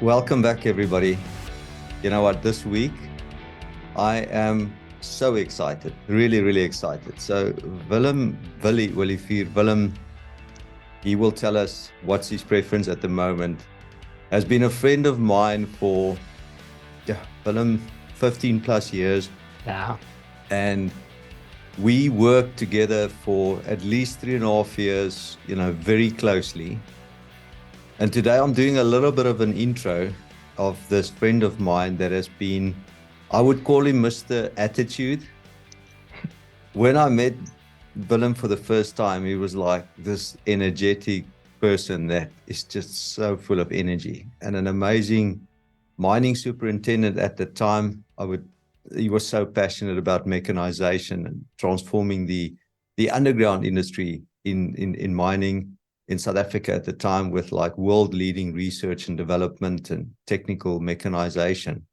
Welcome back, everybody. You know what? This week, I am so excited, really, really excited. So Willem Olivier, he will tell us what's his preference at the moment. Has been a friend of mine for, Willem, 15 plus years. Yeah. And we worked together for at least 3.5 years, very closely. And today I'm doing a little bit of an intro of this friend of mine that has been, I would call him Mr. Attitude. When I met Willem for the first time, he was like this energetic person that is just so full of energy, and an amazing mining superintendent at the time. He was so passionate about mechanization and transforming the underground industry in mining in South Africa at the time, with like world leading research and development and technical mechanization.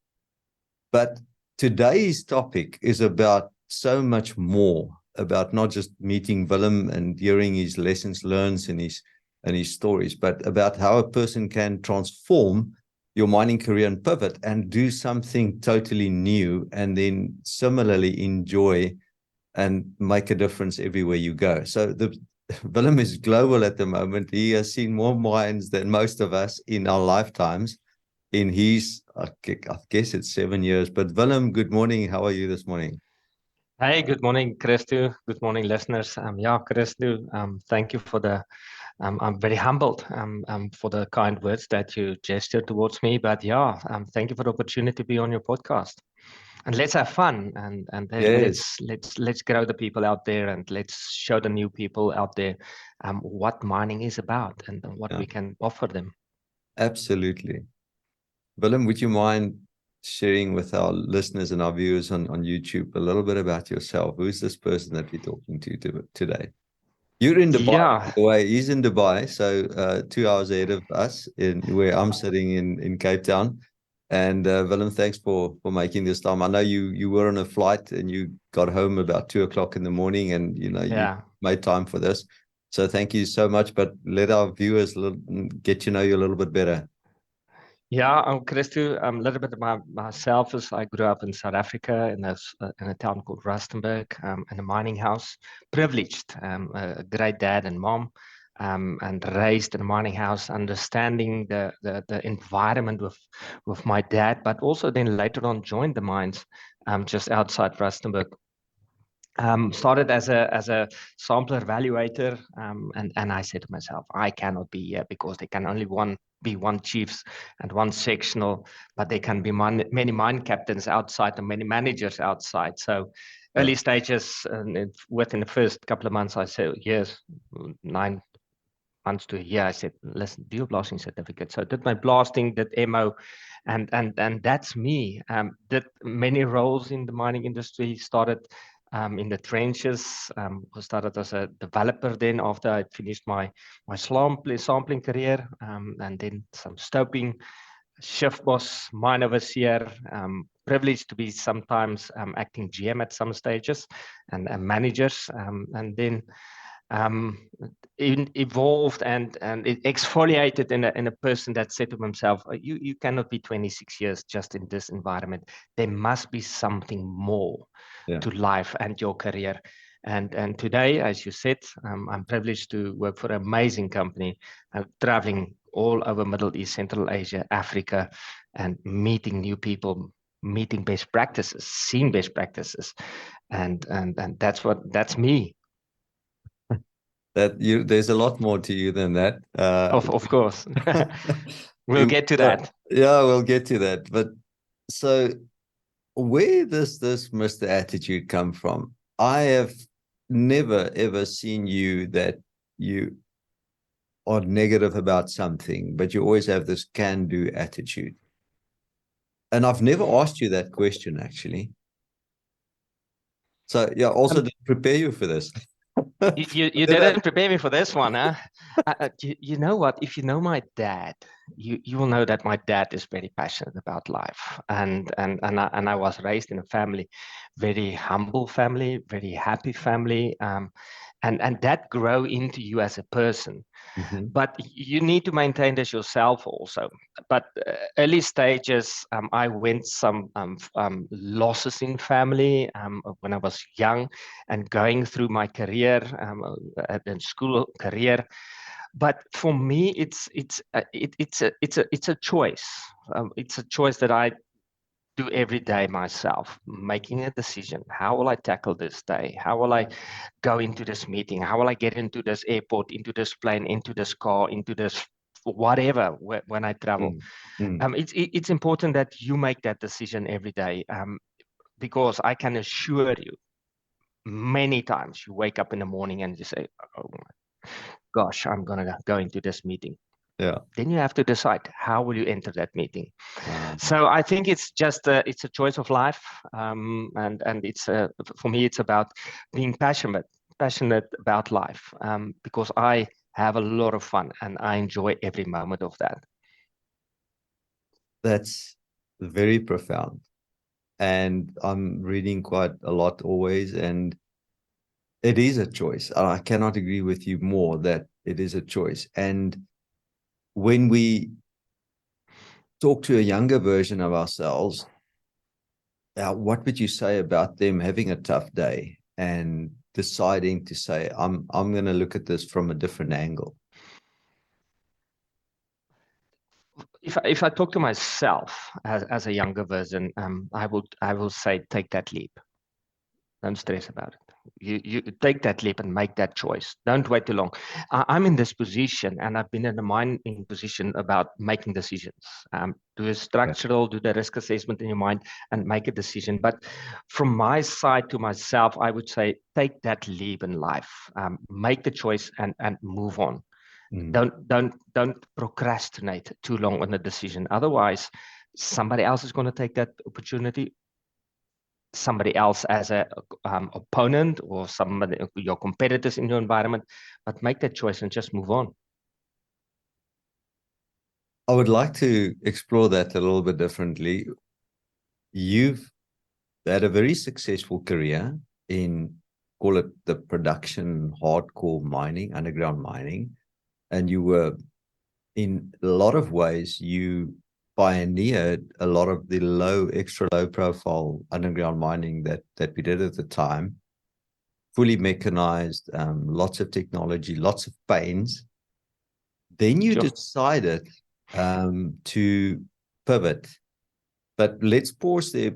But today's topic is about so much more, about not just meeting Willem and hearing his lessons learned and his stories, but about how a person can transform your mining career and pivot and do something totally new, and then similarly enjoy and make a difference everywhere you go. So Willem is global at the moment. He has seen more mines than most of us in our lifetimes. In his, I guess it's 7 years. But Willem, good morning. How are you this morning? Hey, good morning, Christo. Good morning, listeners. Christo, thank you for the. I'm very humbled for the kind words that you gestured towards me. But thank you for the opportunity to be on your podcast. And let's have fun, and Yes. let's grow the people out there, and let's show the new people out there what mining is about and what we can offer them. Absolutely. Willem, would you mind sharing with our listeners and our viewers on YouTube a little bit about yourself? Who's this person that we're talking to today? You're in Dubai, by the way. He's in Dubai, so 2 hours ahead of us, in where I'm sitting in Cape Town. And Willem, thanks for making this time. I know you were on a flight and you got home about 2 o'clock in the morning, and you made time for this. So thank you so much. But let our viewers get to know you a little bit better. Yeah, I'm Christo. A little bit about myself is I grew up in South Africa in a town called Rustenburg, in a mining house. Privileged, a great dad and mom, and raised in a mining house, understanding the environment with my dad, but also then later on joined the mines just outside Rustenburg. Started as a sampler evaluator, and I said to myself, I cannot be here because there can only be one chiefs and one sectional, but there can be many mine captains outside and many managers outside. So early stages, within the first couple of months, I said, yes, 9 months to a year, I said, listen, do your blasting certificate. So I did my blasting, did MO, and that's me. Did many roles in the mining industry, started in the trenches. Started as a developer then after I finished my sampling career, and then some stoping, shift boss, mine overseer, privileged to be sometimes acting GM at some stages, and managers, and then evolved and it exfoliated in a person that said to himself, you cannot be 26 years just in this environment. There must be something more to life and your career. And today, as you said, I'm privileged to work for an amazing company, traveling all over Middle East, Central Asia, Africa, and meeting new people, meeting best practices, seeing best practices, and that's me. There's a lot more to you than that. Of course. We'll get to that. Yeah, we'll get to that. But so where does this Mr. Attitude come from? I have never, ever seen you that you are negative about something, but you always have this can-do attitude. And I've never asked you that question, actually. So, also didn't prepare you for this. You didn't prepare me for this one, huh? You know what? If you know my dad, you will know that my dad is very passionate about life, and I was raised in a family, very humble family, very happy family, and that grow into you as a person. Mm-hmm. But you need to maintain this yourself also. But early stages, I went some losses in family when I was young and going through my career, in school career. But for me, it's a choice. It's a choice that I do every day myself, making a decision. How will I tackle this day? How will I go into this meeting? How will I get into this airport, into this plane, into this car, into this whatever when I travel? Mm. It's important that you make that decision every day, because I can assure you, many times you wake up in the morning and you say, "Oh my gosh, I'm gonna go into this meeting." Yeah. Then you have to decide how will you enter that meeting. Uh, So I think it's just it's a choice of life, and it's for me it's about being passionate about life, because I have a lot of fun and I enjoy every moment of that. that's very profound. And I'm reading quite a lot always, and it is a choice. I cannot agree with you more that it is a choice. And when we talk to a younger version of ourselves, what would you say about them having a tough day and deciding to say, I'm going to look at this from a different angle? If I talk to myself as a younger version, I will say take that leap. Don't stress about it. You take that leap and make that choice. Don't wait too long. I'm in this position, and I've been in a mining position about making decisions. Do a structural, do the risk assessment in your mind, and make a decision. But from my side to myself, I would say take that leap in life. Make the choice and move on. Don't procrastinate too long on the decision. Otherwise, somebody else is going to take that opportunity, somebody else as a opponent or somebody, your competitors in your environment, but make that choice and just move on. I would like to explore that a little bit differently. You've had a very successful career in, call it the production, hardcore mining, underground mining, and you were, in a lot of ways, you pioneered a lot of the extra low profile underground mining that we did at the time. Fully mechanized, lots of technology, lots of pains. Then you Sure. decided to pivot. But let's pause there,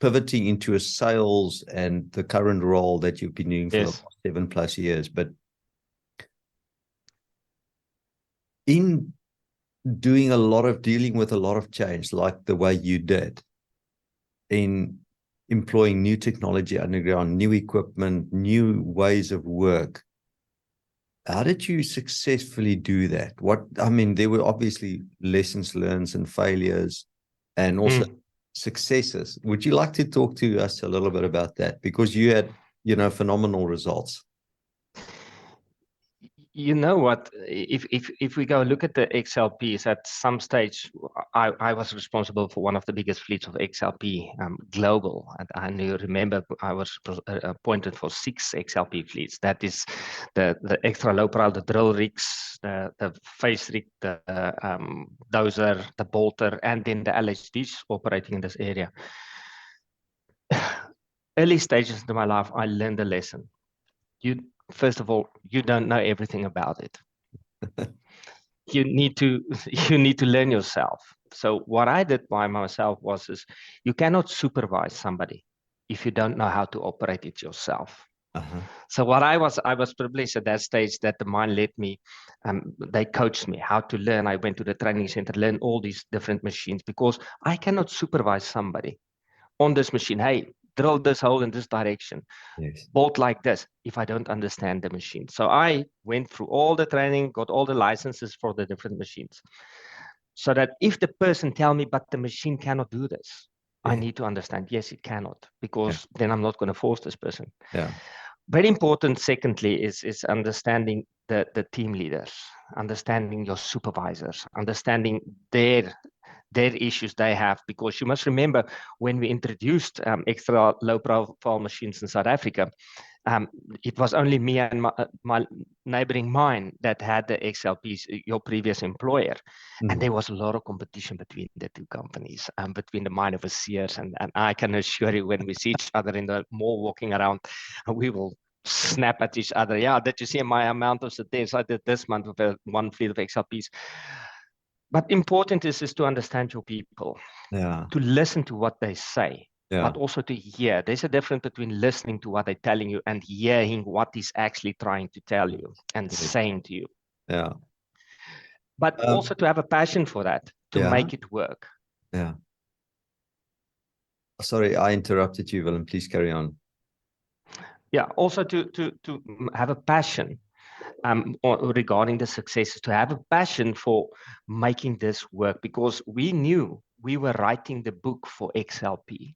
pivoting into a sales and the current role that you've been doing for the Yes. past 7+ years. But in doing a lot of dealing with a lot of change, like the way you did, in employing new technology underground, new equipment, new ways of work, how did you successfully do that? I mean, there were obviously lessons learned and failures and also successes. Would you like to talk to us a little bit about that? Because you had, phenomenal results. You know what? If we go look at the XLPs, at some stage, I was responsible for one of the biggest fleets of XLP global. And I remember I was appointed for 6 XLP fleets. That is the extra low profile, the drill rigs, the face rig, the dozer, the bolter, and then the LHDs operating in this area. Early stages of my life, I learned a lesson. First of all, you don't know everything about it. You need to learn yourself. So what I did by myself is you cannot supervise somebody if you don't know how to operate it yourself. Uh-huh. So what I was privileged at that stage that the mine let me, they coached me how to learn. I went to the training center, learn all these different machines, because I cannot supervise somebody on this machine. Hey, drill this hole in this direction. Yes. Bolt like this, if I don't understand the machine. So I went through all the training, got all the licenses for the different machines, so that if the person tell me, but the machine cannot do this, I Yeah. need to understand, yes, it cannot, Yeah. because then I'm not going to force this person. Yeah. Very important, secondly, is understanding the team leaders, understanding your supervisors, understanding their issues they have, because you must remember when we introduced extra low profile machines in South Africa, It was only me and my neighboring mine that had the XLPs, your previous employer. And there was a lot of competition between the two companies, between the mine overseers. And I can assure you, when we see each other in the mall walking around, we will snap at each other. Yeah, did you see my amount of satays I did this month with one fleet of XLPs? But important is to understand your people, to listen to what they say, but also to hear. There's a difference between listening to what they're telling you and hearing what he's actually trying to tell you and saying to you. Yeah. But also to have a passion for that, to make it work. Yeah. Sorry, I interrupted you, Willem. Please carry on. Yeah, also to have a passion regarding the successes, to have a passion for making this work, because we knew we were writing the book for XLP.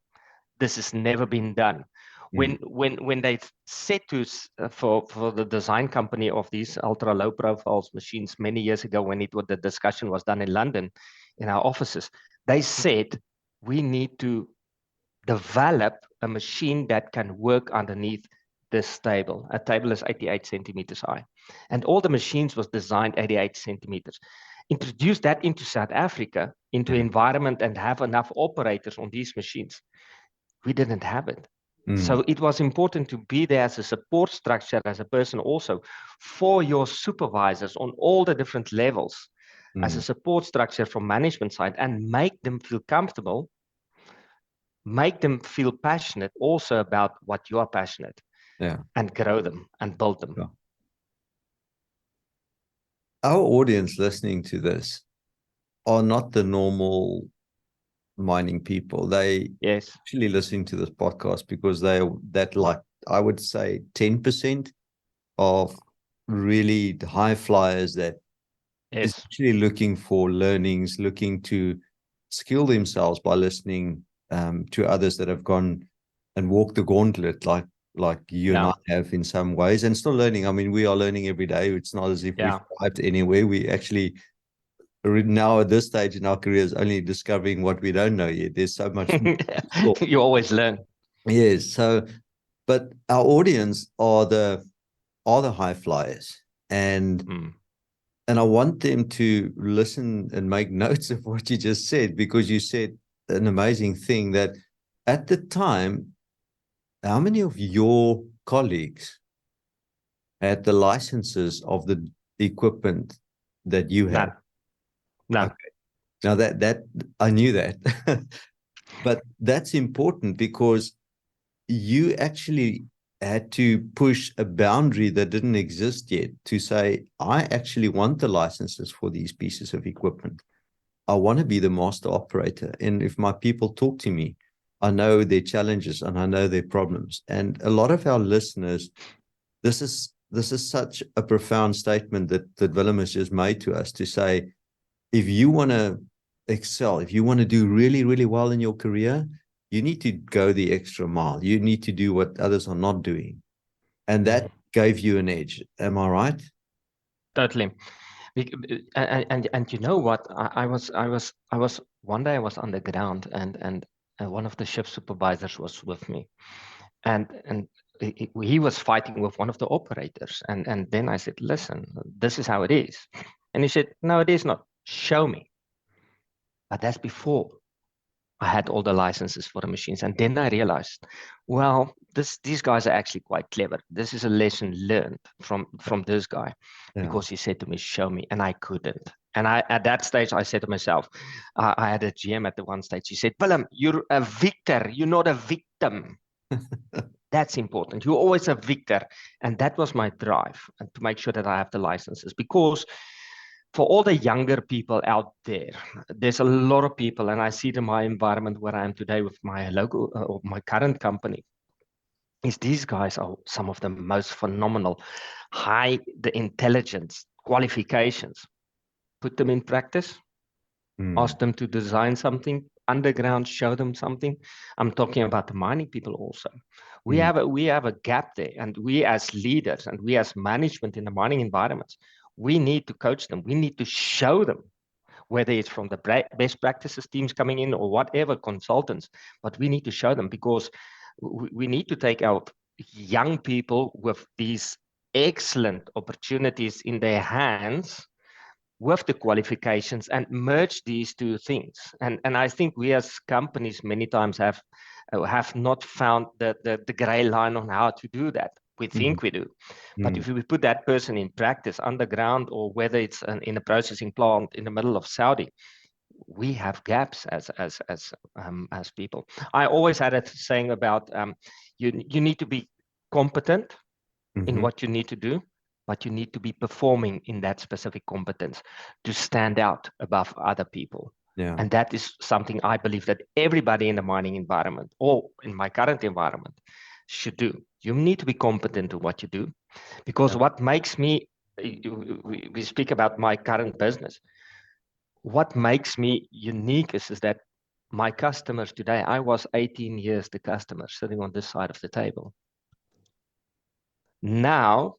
This has never been done. When they said to for the design company of these ultra low profiles machines many years ago, when the discussion was done in London in our offices, they said we need to develop a machine that can work underneath this table. A table is 88 centimeters high, and all the machines was designed 88 centimeters. Introduce that into South Africa, into environment, and have enough operators on these machines. We didn't have it. So it was important to be there as a support structure, as a person also for your supervisors on all the different levels, as a support structure from management side, and make them feel comfortable, make them feel passionate also about what you are passionate, and grow them and build them. Yeah. Our audience listening to this are not the normal mining people. They actually listening to this podcast because like I would say 10% of really high flyers that is actually looking for learnings, looking to skill themselves by listening to others that have gone and walked the gauntlet like you and I have in some ways, and still learning. I mean, we are learning every day. It's not as if we've arrived anywhere. We actually now at this stage in our careers only discovering what we don't know yet. There's so much more. You always learn. Yes. So, but our audience are the high flyers, and I want them to listen and make notes of what you just said, because you said an amazing thing that at the time, how many of your colleagues had the licenses of the equipment that you had? None. Okay. Now that I knew that, but that's important because you actually had to push a boundary that didn't exist yet to say, I actually want the licenses for these pieces of equipment. I want to be the master operator. And if my people talk to me, I know their challenges and I know their problems. And a lot of our listeners, this is such a profound statement that Willem has just made to us, to say, if you want to excel, if you want to do really, really well in your career, you need to go the extra mile. You need to do what others are not doing. And that gave you an edge. Am I right? Totally. And you know what? I was one day I was on the ground, and one of the shift supervisors was with me, and he was fighting with one of the operators, and then I said, listen, this is how it is. And he said, no, it is not. Show me. But that's before I had all the licenses for the machines. And then I realized, well, these guys are actually quite clever. This is a lesson learned from this guy, because he said to me, show me, and I couldn't. And at that stage, I said to myself, I had a GM at the one stage. He said, Willem, you're a victor. You're not a victim. That's important. You're always a victor. And that was my drive, and to make sure that I have the licenses, because for all the younger people out there, there's a lot of people, and I see it in my environment where I am today with my local or my current company, is these guys are some of the most phenomenal, high the intelligence, qualifications. Put them in practice, ask them to design something underground, show them something. I'm talking about the mining people also. We have a gap there, and we as leaders and we as management in the mining environments, we need to coach them. We need to show them, whether it's from the best practices teams coming in or whatever consultants, but we need to show them, because we need to take our young people with these excellent opportunities in their hands with the qualifications and merge these two things. And I think we as companies many times have not found the gray line on how to do that. We think we do. But if we put that person in practice underground, or whether it's in a processing plant in the middle of Saudi, we have gaps as people. I always had a saying about you need to be competent in what you need to do, but you need to be performing in that specific competence to stand out above other people. Yeah. And that is something I believe that everybody in the mining environment, or in my current environment, should do. You need to be competent in what you do, because what makes me, we speak about my current business, what makes me unique is that my customers today, I was 18 years the customer sitting on this side of the table. Now,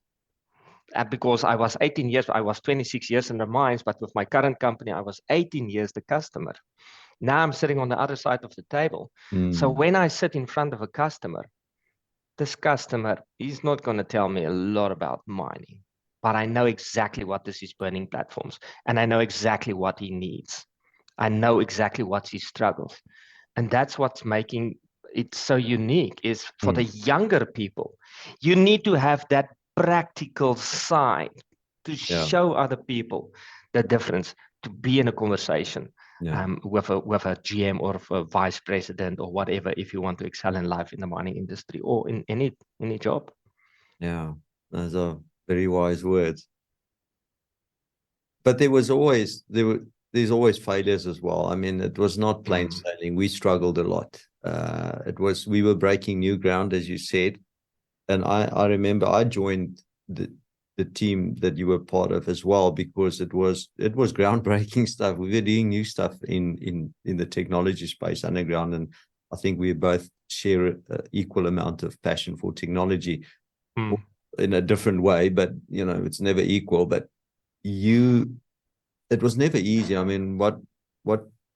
because I was 18 years, I was 26 years in the mines, but with my current company, I was 18 years the customer. Now I'm sitting on the other side of the table. So when I sit in front of a customer, this customer is not going to tell me a lot about mining, but I know exactly what this is burning platforms, and I know exactly what he needs. I know exactly what he struggles. And that's what's making it so unique, is for the younger people, you need to have that practical side to show other people the difference, to be in a conversation with a GM or a vice president or whatever, if you want to excel in life in the mining industry or in any job. Yeah, those are very wise words. But there's always failures as well. I mean, it was not plain sailing. We struggled a lot. We were breaking new ground, as you said. And I remember I joined the team that you were part of as well, because it was groundbreaking stuff. We were doing new stuff in the technology space underground, and I think we both share an equal amount of passion for technology in a different way. But it's never equal. But it was never easy. I mean, what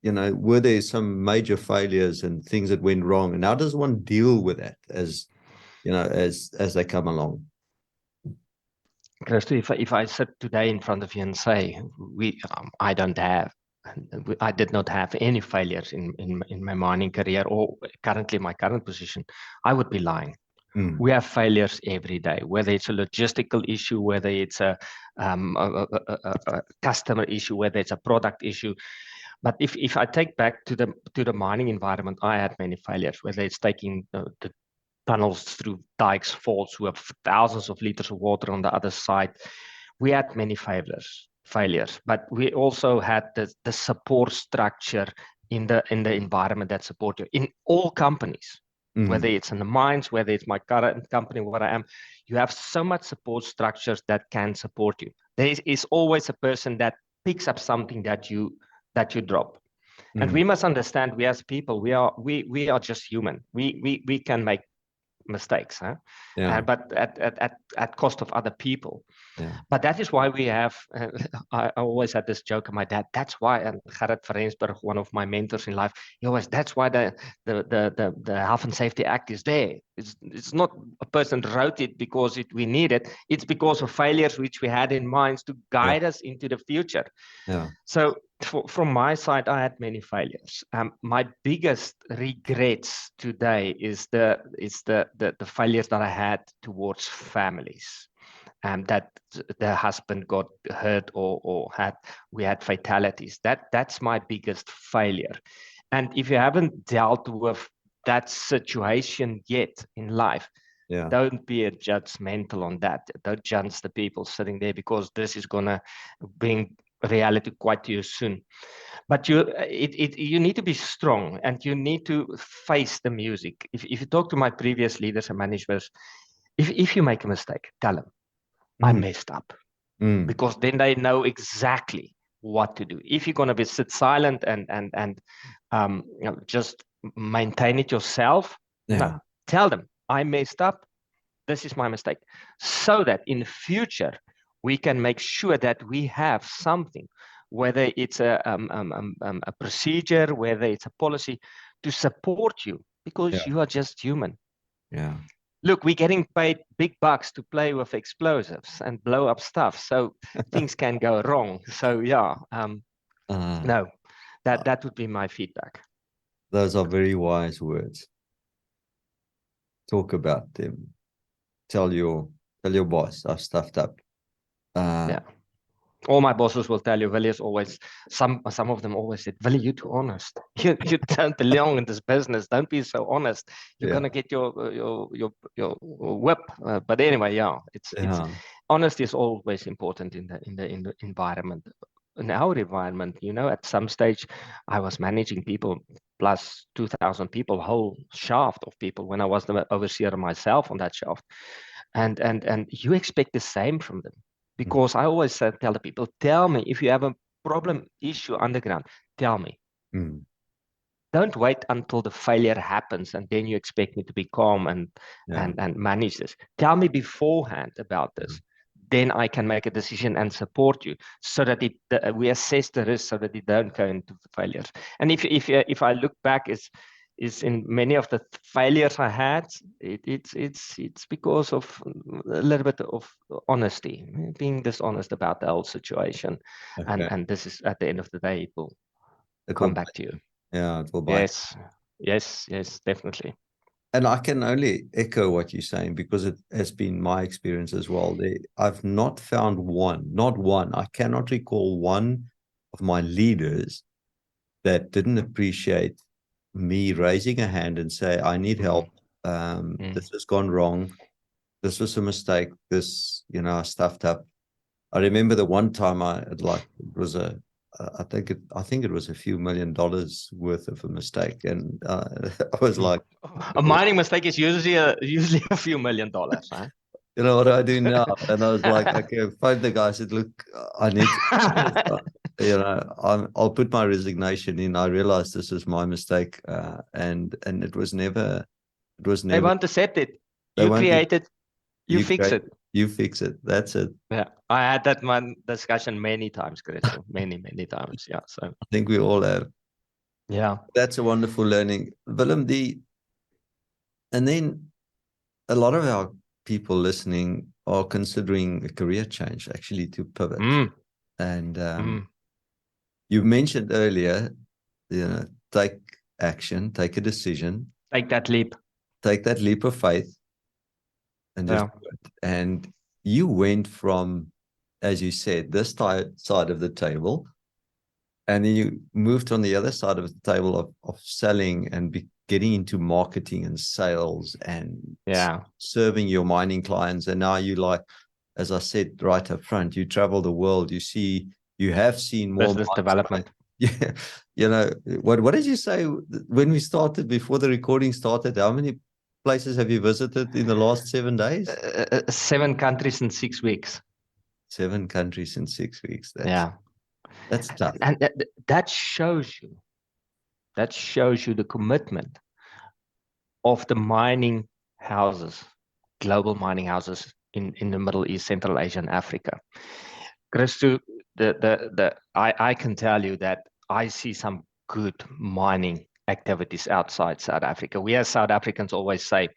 were there some major failures and things that went wrong, and how does one deal with that as they come along? Christo, if I sit today in front of you and say I did not have any failures in my mining career or currently my current position, I would be lying. We have failures every day, whether it's a logistical issue, whether it's a customer issue, whether it's a product issue. But if I take back to the mining environment, I had many failures, whether it's taking the tunnels through dikes, faults, we have thousands of liters of water on the other side. We had many failures, but we also had the support structure in the environment that support you in all companies. Whether it's in the mines, whether it's my current company, where I am, you have so much support structures that can support you. There is always a person that picks up something that you drop. And we must understand, we as people, we are just human. We can make mistakes, but at cost of other people. But that is why we have, I always had this joke of my dad, that's why, and Gerrit Verensberg, one of my mentors in life, that's why the Health and Safety Act is there. It's not a person wrote it because we need it. It's because of failures which we had in minds to guide us into the future. So from my side, I had many failures. My biggest regrets today is the failures that I had towards families, that the husband got hurt or we had fatalities. That's my biggest failure. And if you haven't dealt with that situation yet in life, don't be judgmental on that. Don't judge the people sitting there, because this is gonna bring reality quite to you soon. But you need to be strong, and you need to face the music. If you talk to my previous leaders and managers, if you make a mistake, tell them, I messed up. Because then they know exactly what to do. If you're going to sit silent and just maintain it yourself, no, tell them, I messed up. This is my mistake. So that in future, we can make sure that we have something, whether it's a procedure, whether it's a policy, to support you, because you are just human. Look, we're getting paid big bucks to play with explosives and blow up stuff, so things can go wrong. So yeah, no, that would be my feedback. Those are very wise words. Talk about them. Tell your boss I've stuffed up. Yeah. All my bosses will tell you, Willie is always, some of them always said, Willie, you're too honest. You don't belong in this business. Don't be so honest. You're gonna get your whip. But anyway, yeah, it's honesty is always important in the environment. In our environment, at some stage, I was managing people plus 2,000 people, whole shaft of people when I was the overseer myself on that shaft, and you expect the same from them. Because I always tell the people, tell me if you have a problem issue underground, tell me. Don't wait until the failure happens and then you expect me to be calm and manage this. Tell me beforehand about this. Then I can make a decision and support you so that we assess the risk so that it don't go into failures. And if I look back, is in many of the failures I had, it's because of a little bit of honesty, being dishonest about the whole situation. And this is, at the end of the day, it will come back to you. Yeah, it will bite. Yes, definitely. And I can only echo what you're saying because it has been my experience as well. I've not found not one. I cannot recall one of my leaders that didn't appreciate me raising a hand and say, I need help. This has gone wrong. This was a mistake. This, I stuffed up. I remember the one time it was I think it was a few $1 million worth of a mistake, and I was like, a mining mistake is usually a few $1 million, huh? You know what do I do now? And I was like, okay, phone the guy. I said, look, I need to, I'll put my resignation in. I realized this is my mistake, and it was never. They won't accept it. You create it. You fix it. You fix it. That's it. Yeah, I had that one discussion many times, Christo. many times. Yeah, so I think we all have. Yeah, that's a wonderful learning, Willem. And then a lot of our people listening are considering a career change, actually, to pivot. And you mentioned earlier, take action, take a decision, take that leap of faith, and just do it. And you went from, as you said, this side of the table, and then you moved on the other side of the table of selling and getting into marketing and sales and serving your mining clients. And now you, like, as I said right up front, you travel the world. You have seen more business development. Yeah. What did you say when we started, before the recording started? How many places have you visited in the last 7 days? 7 countries in 6 weeks. 7 countries in 6 weeks. That's tough. And that shows you the commitment of the mining houses, global mining houses in the Middle East, Central Asia, and Africa. Christo, I can tell you that I see some good mining activities outside South Africa. We as South Africans always say,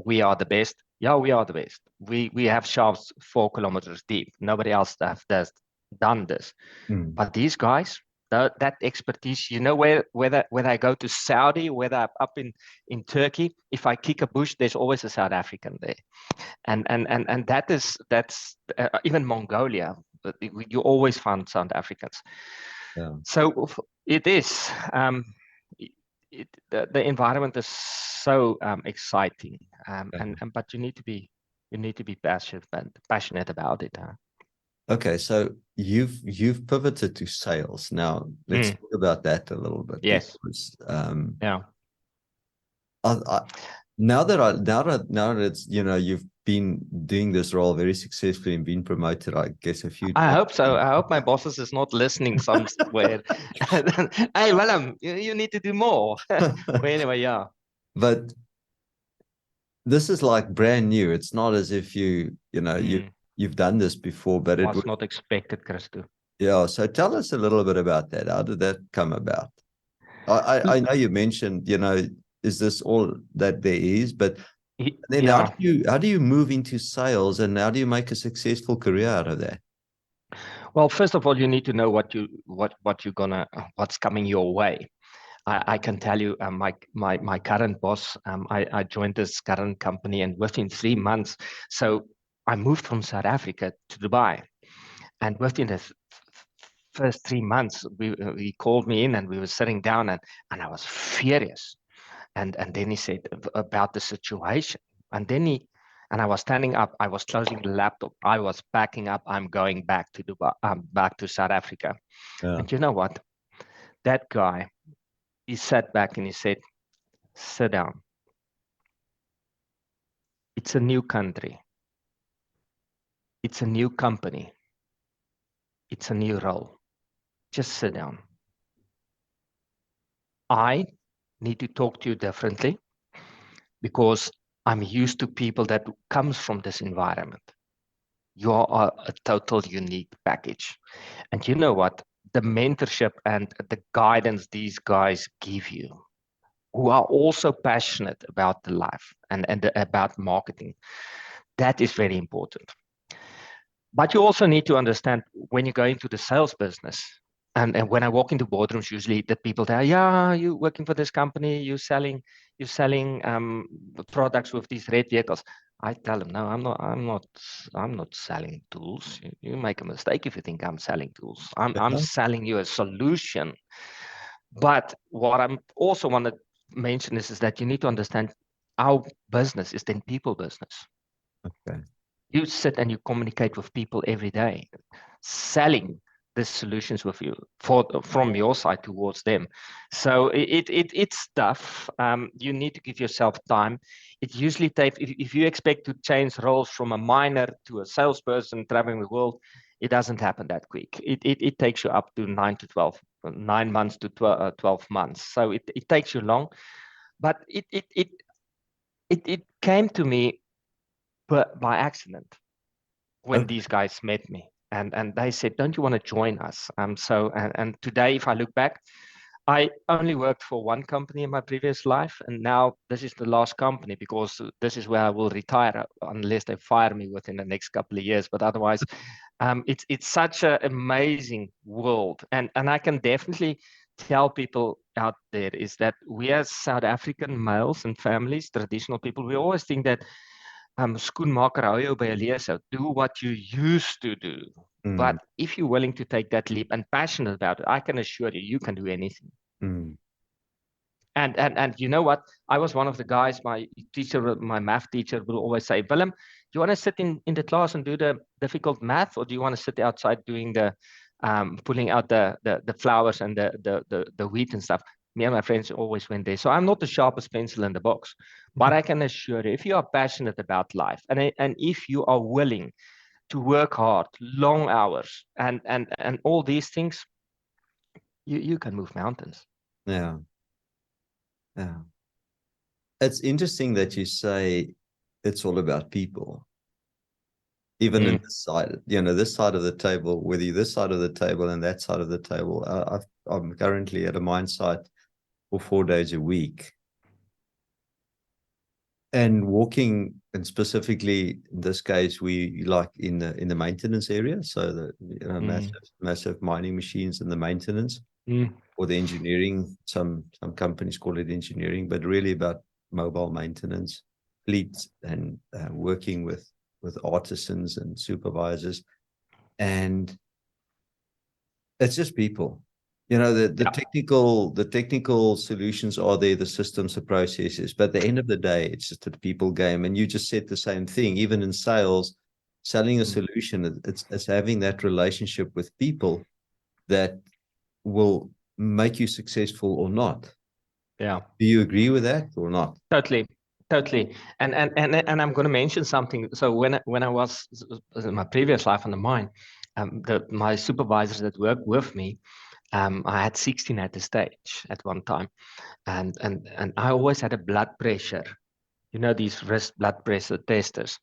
we are the best. Yeah, we are the best. We have shafts 4 kilometers deep. Nobody else has done this. But these guys, that expertise, whether I go to Saudi, whether I'm up in Turkey, if I kick a bush, there's always a South African there. And that's even Mongolia, you always find South Africans. Yeah. So it is, the environment is so exciting, but you need to be passionate about it. Okay, so you've pivoted to sales. Now let's talk about that a little bit. Yes. Because, now that it's, you've been doing this role very successfully and been promoted, I guess, a few times. I hope so. I hope my bosses is not listening somewhere. Hey, Willem, you need to do more. Well, anyway, yeah. But this is like brand new. It's not as if you've done this before, but it was not expected, Christo. Yeah. So tell us a little bit about that. How did that come about? I know you mentioned, is this all that there is? But Then Yeah. how do you move into sales, and how do you make a successful career out of that? Well, first of all, you need to know what's coming your way. I can tell you, my current boss, I joined this current company, and within 3 months, so I moved from South Africa to Dubai, and within the first 3 months, he called me in, and we were sitting down, and I was furious, and then he said about the situation, and I was standing up, I was closing the laptop, I was packing up, I'm going back to Dubai, back to South Africa, Yeah. and you know what? That guy, he sat back and he said, sit down. It's a new country. It's a new company. It's a new role. Just sit down. I need to talk to you differently because I'm used to people that comes from this environment. You are a total unique package. And you know what? The mentorship and the guidance these guys give you, who are also passionate about the life and about marketing, that is very important. But you also need to understand when you go into the sales business, and when I walk into boardrooms, usually the people there, yeah, you working for this company, you're selling products with these red vehicles. I tell them, no, I'm not selling tools. You make a mistake if you think I'm selling tools. I'm Yeah. selling you a solution. But what I'm also want to mention is that you need to understand our business is then people business. Okay. You sit and you communicate with people every day, selling the solutions with you from your side towards them. So it's tough. You need to give yourself time. It usually takes, if you expect to change roles from a miner to a salesperson traveling the world, it doesn't happen that quick. It takes you up to 9 months to 12 months. So it takes you long, but it came to me by accident when Okay. these guys met me, and they said, don't you want to join us? And today, if I look back, I only worked for one company in my previous life, and now this is the last company because this is where I will retire unless they fire me within the next couple of years. But otherwise, it's such an amazing world, and I can definitely tell people out there is that we as South African males and families, traditional people, we always think that skoenmaker hou jou by 'n leeshout. Do what you used to do. Mm, But if you're willing to take that leap and passionate about it, I can assure you, you can do anything. mm. And you know what? I was one of the guys, my teacher, my math teacher will always say, Willem, do you want to sit in the class and do the difficult math, or do you want to sit outside doing the pulling out the flowers and the wheat and stuff? Me and my friends always went there. So I'm not the sharpest pencil in the box, but I can assure you, if you are passionate about life and if you are willing to work hard, long hours, and all these things, you can move mountains. Yeah. Yeah. It's interesting that you say it's all about people. Even in Mm, this side, this side of the table, whether you're this side of the table and that side of the table, I'm currently at a mine site for 4 days a week. And walking, and specifically in this case, we like in the maintenance area. So the mm, massive mining machines and the maintenance mm. or the engineering. Some companies call it engineering, but really about mobile maintenance, fleet, and working with artisans and supervisors. And it's just people. Yeah. The technical solutions are there, the systems, the processes, but at the end of the day, it's just a people game. And you just said the same thing, even in sales, selling a Mm. solution, it's having that relationship with people that will make you successful or not. Yeah. Do you agree with that or not? Totally, totally. And I'm going to mention something. So when I was in my previous life on the mine, my supervisors that worked with me, I had 16 at the stage at one time, and I always had a blood pressure. These wrist blood pressure testers.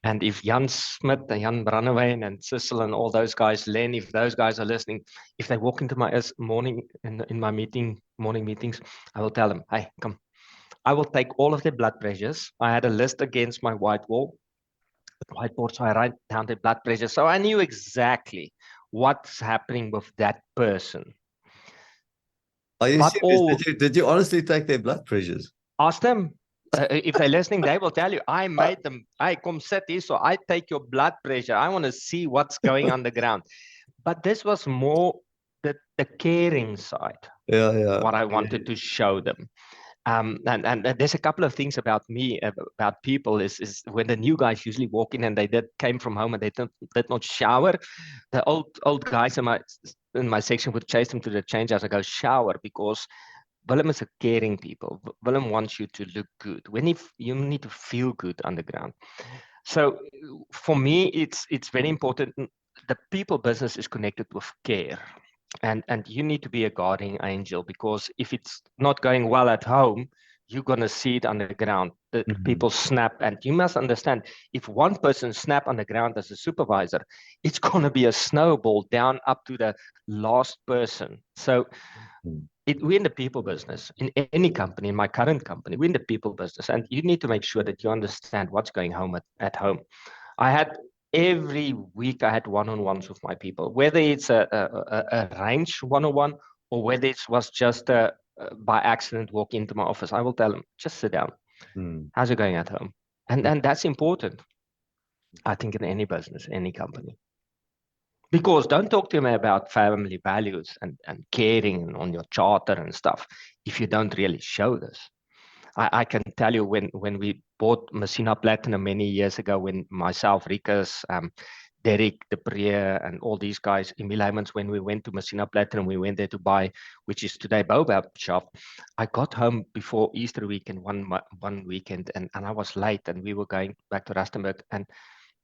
And if Jan Smith and Jan Brandewijn and Sissel and all those guys, Len, if those guys are listening, if they walk into my morning in my morning meetings, I will tell them, hey, come. I will take all of their blood pressures. I had a list against my whiteboard, so I write down their blood pressure. So I knew exactly what's happening with that person. Are you But serious? all Did you honestly take their blood pressures? ask them. If they're listening, they will tell you, I made them. I come sit here, so I take your blood pressure. I want to see what's going on the ground. But this was more the caring side, Yeah. what I wanted to show them. And there's a couple of things about me, about people, is when the new guys usually walk in and they came from home and they did not shower, the old guys in my section would chase them to the change house and go shower, because Willem is a caring people. Willem wants you to look good. You need to feel good on the ground. So for me, it's very important. The people business is connected with care. And you need to be a guardian angel, because if it's not going well at home, you're going to see it on the ground. The people snap. And you must understand, if one person snap on the ground as a supervisor, it's going to be a snowball down up to the last person. So we're in the people business. In any company, in my current company, we're in the people business. And you need to make sure that you understand what's going home at home. Every week I had one-on-ones with my people, whether it's a range one-on-one or whether it was just by accident walk into my office. I will tell them, just sit down. How's it going at home? And that's important, I think, in any business, any company. Because don't talk to me about family values and caring on your charter and stuff if you don't really show this. I can tell you when we bought Messina Platinum many years ago, when myself, Rikus, Derek, Depree, and all these guys, Emil Heymans, when we went to Messina Platinum, we went there to buy, which is today Baobab shop. I got home before Easter weekend, one weekend, and I was late, and we were going back to Rustenburg, and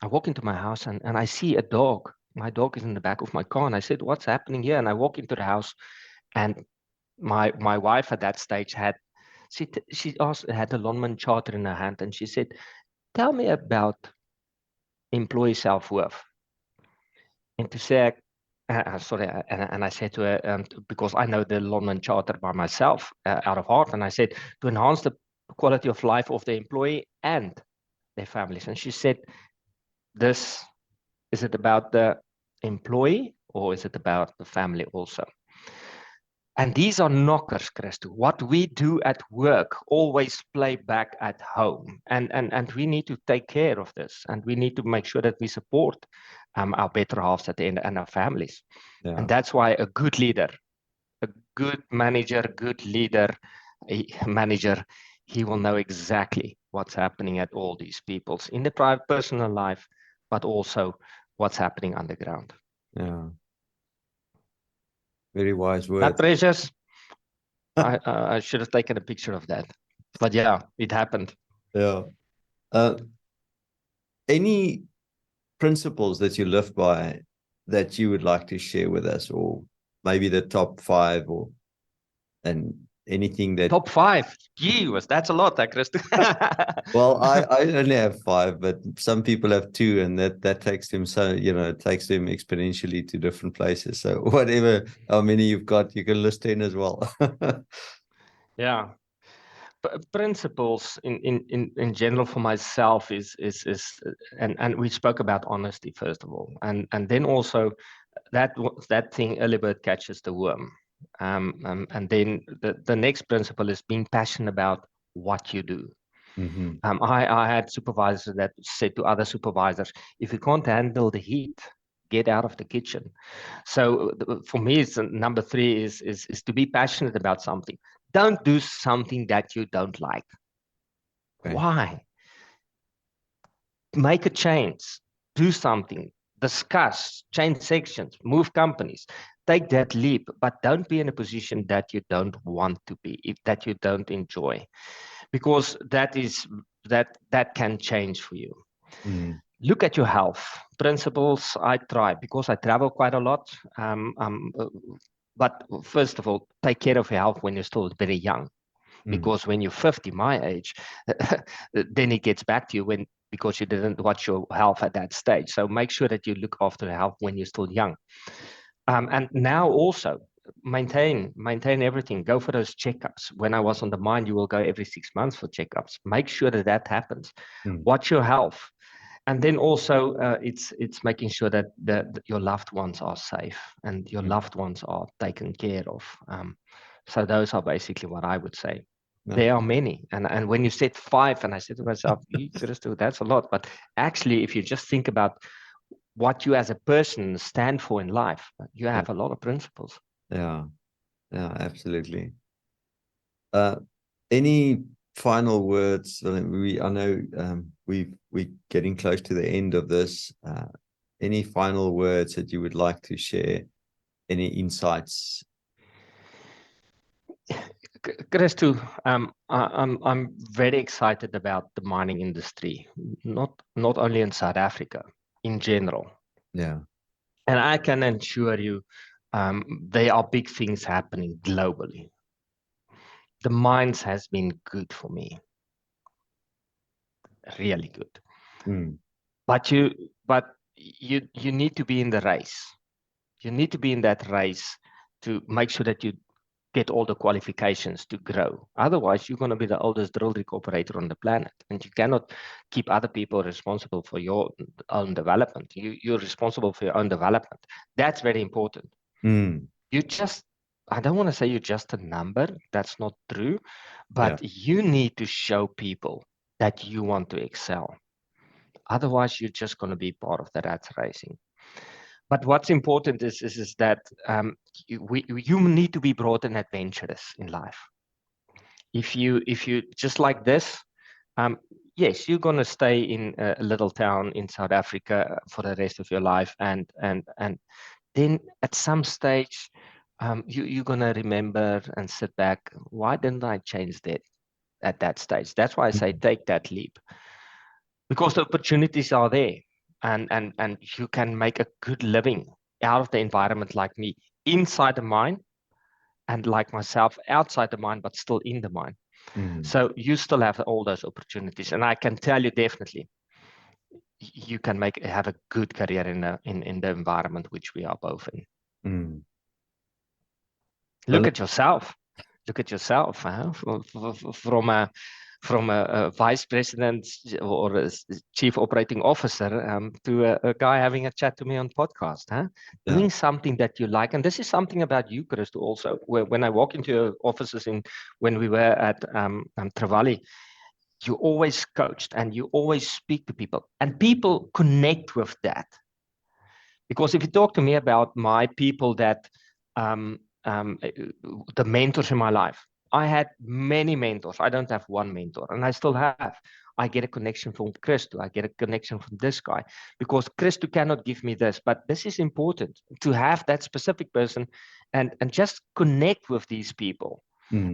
I walk into my house, and I see a dog. My dog is in the back of my car, and I said, what's happening here? And I walk into the house, and my wife at that stage had the Lonman Charter in her hand, and she said, tell me about employee self-worth. And to say, and I said to her, because I know the Lonman Charter by myself out of heart, and I said, to enhance the quality of life of the employee and their families. And she said, is it about the employee or is it about the family also? And these are knockers, Christo. What we do at work always play back at home. And we need to take care of this. And we need to make sure that we support our better halves at the end and our families. Yeah. And that's why a good leader, a good manager, good leader, manager, he will know exactly what's happening at all these people's in the private personal life, but also what's happening on the ground. Yeah. Very wise words. Blood pressures. I should have taken a picture of that, but yeah, it happened. Yeah. Any principles that you live by that you would like to share with us, or maybe the top 5, and anything that top 5? That's a lot, Christo. Well, I only have 5, but some people have 2, and that takes them it takes them exponentially to different places. So whatever, how many you've got, you can list 10 as well. Yeah. Principles in general for myself is and we spoke about honesty first of all, and then also that thing, early bird catches the worm, and then the next principle is being passionate about what you do. I had supervisors that said to other supervisors, if you can't handle the heat, get out of the kitchen. So for me, it's number 3 is to be passionate about something. Don't do something that you don't like. Okay. Why? Make a change. Do something. Discuss. Change sections. Move companies. Take that leap, but don't be in a position that you don't want to be, that you don't enjoy, because that can change for you. Look at your health. Principles I try, because I travel quite a lot. But first of all, take care of your health when you're still very young. Because when you're 50, my age, then it gets back to you because you didn't watch your health at that stage. So make sure that you look after your health when you're still young. And now also, maintain everything. Go for those checkups. When I was on the mine, you will go every 6 months for checkups. Make sure that that happens. Watch your health. And then also, it's making sure that your loved ones are safe and your loved ones are taken care of. So those are basically what I would say. No. There are many, and when you said 5, and I said to myself, Christo, that's a lot. But actually, if you just think about what you as a person stand for in life, you have a lot of principles. Yeah, absolutely. Any final words? I know we're getting close to the end of this. Any final words that you would like to share? Any insights? Christo, I'm very excited about the mining industry, not only in South Africa, in general. Yeah. And I can assure you, there are big things happening globally. The mines has been good for me, really good. But you need to be in the race. You need to be in that race to make sure that you get all the qualifications to grow. Otherwise, you're going to be the oldest drill rig operator on the planet, and you cannot keep other people responsible for your own development. You're responsible for your own development. That's very important. I don't want to say you're just a number. That's not true. But you need to show people that you want to excel. Otherwise, you're just going to be part of the rat racing. But what's important is that you need to be broad and adventurous in life. If you just like this, yes, you're gonna stay in a little town in South Africa for the rest of your life, and then at some stage, you're gonna remember and sit back. Why didn't I change that at that stage? That's why I say take that leap, because the opportunities are there. And you can make a good living out of the environment, like me, inside the mine, and like myself, outside the mine, but still in the mine. So you still have all those opportunities. And I can tell you definitely, you can have a good career in the environment which we are both in. Look at yourself. Look at yourself. Huh? From a vice president or a chief operating officer to a guy having a chat to me on podcast, huh? Doing something that you like. And this is something about you, Christo, also. When I walk into your offices when we were at Trevally, you always coached and you always speak to people, and people connect with that. Because if you talk to me about my people that the mentors in my life, I had many mentors. I don't have one mentor, and I still have. I get a connection from Christo. I get a connection from this guy, because Christo cannot give me this, but this is important to have that specific person and just connect with these people.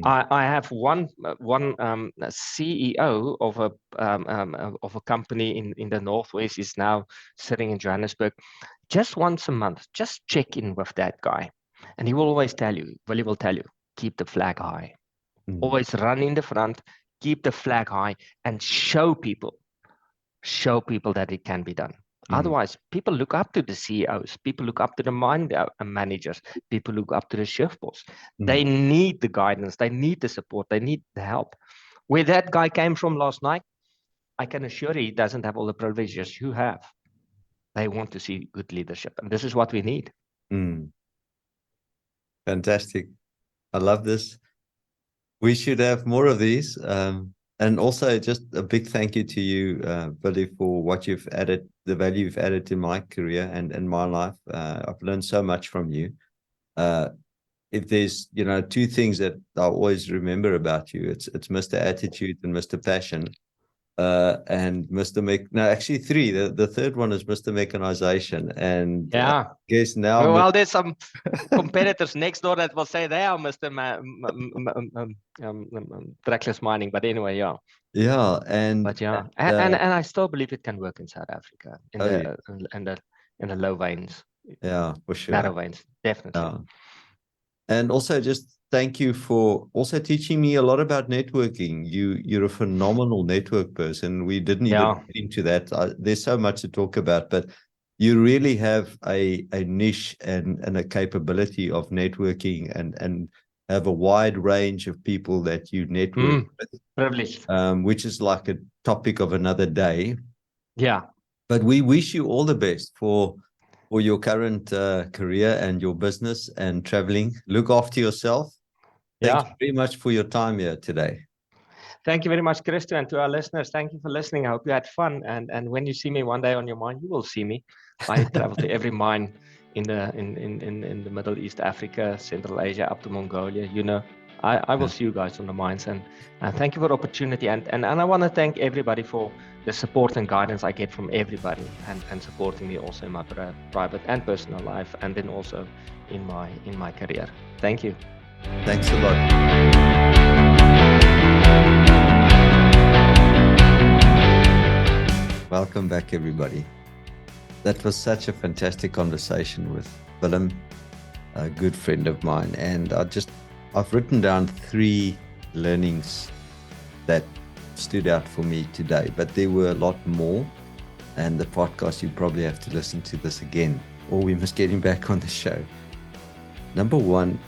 I have one CEO of a company in the Northwest, is now sitting in Johannesburg. Just once a month, just check in with that guy. And he will always tell you, Willie will tell you, keep the flag high. Always run in the front, keep the flag high, and show people that it can be done. Otherwise, people look up to the CEOs, people look up to the mine managers, people look up to the shift boss. They need the guidance, they need the support, they need the help. Where that guy came from last night, I can assure you he doesn't have all the privileges you have. They want to see good leadership, and this is what we need. Fantastic. I love this. We should have more of these. And also just a big thank you to you, Billy, for what you've added, the value you've added to my career and my life. I've learned so much from you. If there's, two things that I always remember about you, it's Mr. Attitude and Mr. Passion. And Mr. actually three. The third one is Mr. Mechanization. And I guess now. Well, there's some competitors next door that will say they are Mr. Trackless Mining, but anyway, Yeah, and I still believe it can work in South Africa in the low veins. Yeah, for sure. Narrow veins, definitely. Yeah. And also just thank you for also teaching me a lot about networking. You're a phenomenal network person. We didn't even get into that. There's so much to talk about, but you really have a niche and a capability of networking and have a wide range of people that you network with, Privileged. which is like a topic of another day. Yeah. But we wish you all the best for your current career and your business and traveling. Look after yourself. Thank you very much for your time here today. Thank you very much, Christo, and to our listeners, thank you for listening. I hope you had fun. And when you see me one day on your mine, you will see me. I travel to every mine in the Middle East, Africa, Central Asia, up to Mongolia. You know, I will see you guys on the mines. And thank you for the opportunity. And I want to thank everybody for the support and guidance I get from everybody, and supporting me also in my private and personal life, and then also in my career. Thank you. Thanks a lot. Welcome back, everybody. That was such a fantastic conversation with Willem, a good friend of mine. And I've written down 3 learnings that stood out for me today, but there were a lot more. And the podcast, you probably have to listen to this again, or we must get him back on the show. Number 1,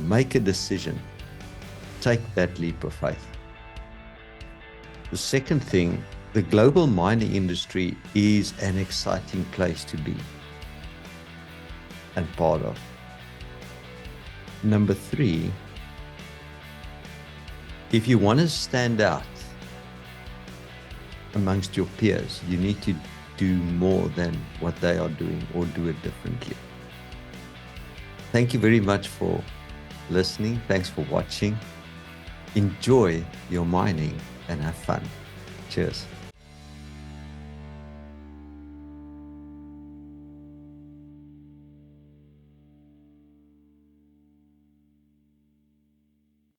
make a decision. Take that leap of faith. The second thing, the global mining industry is an exciting place to be and part of. Number 3, if you want to stand out amongst your peers, you need to do more than what they are doing or do it differently. Thank you very much for listening. Thanks for watching. Enjoy your mining and have fun. Cheers.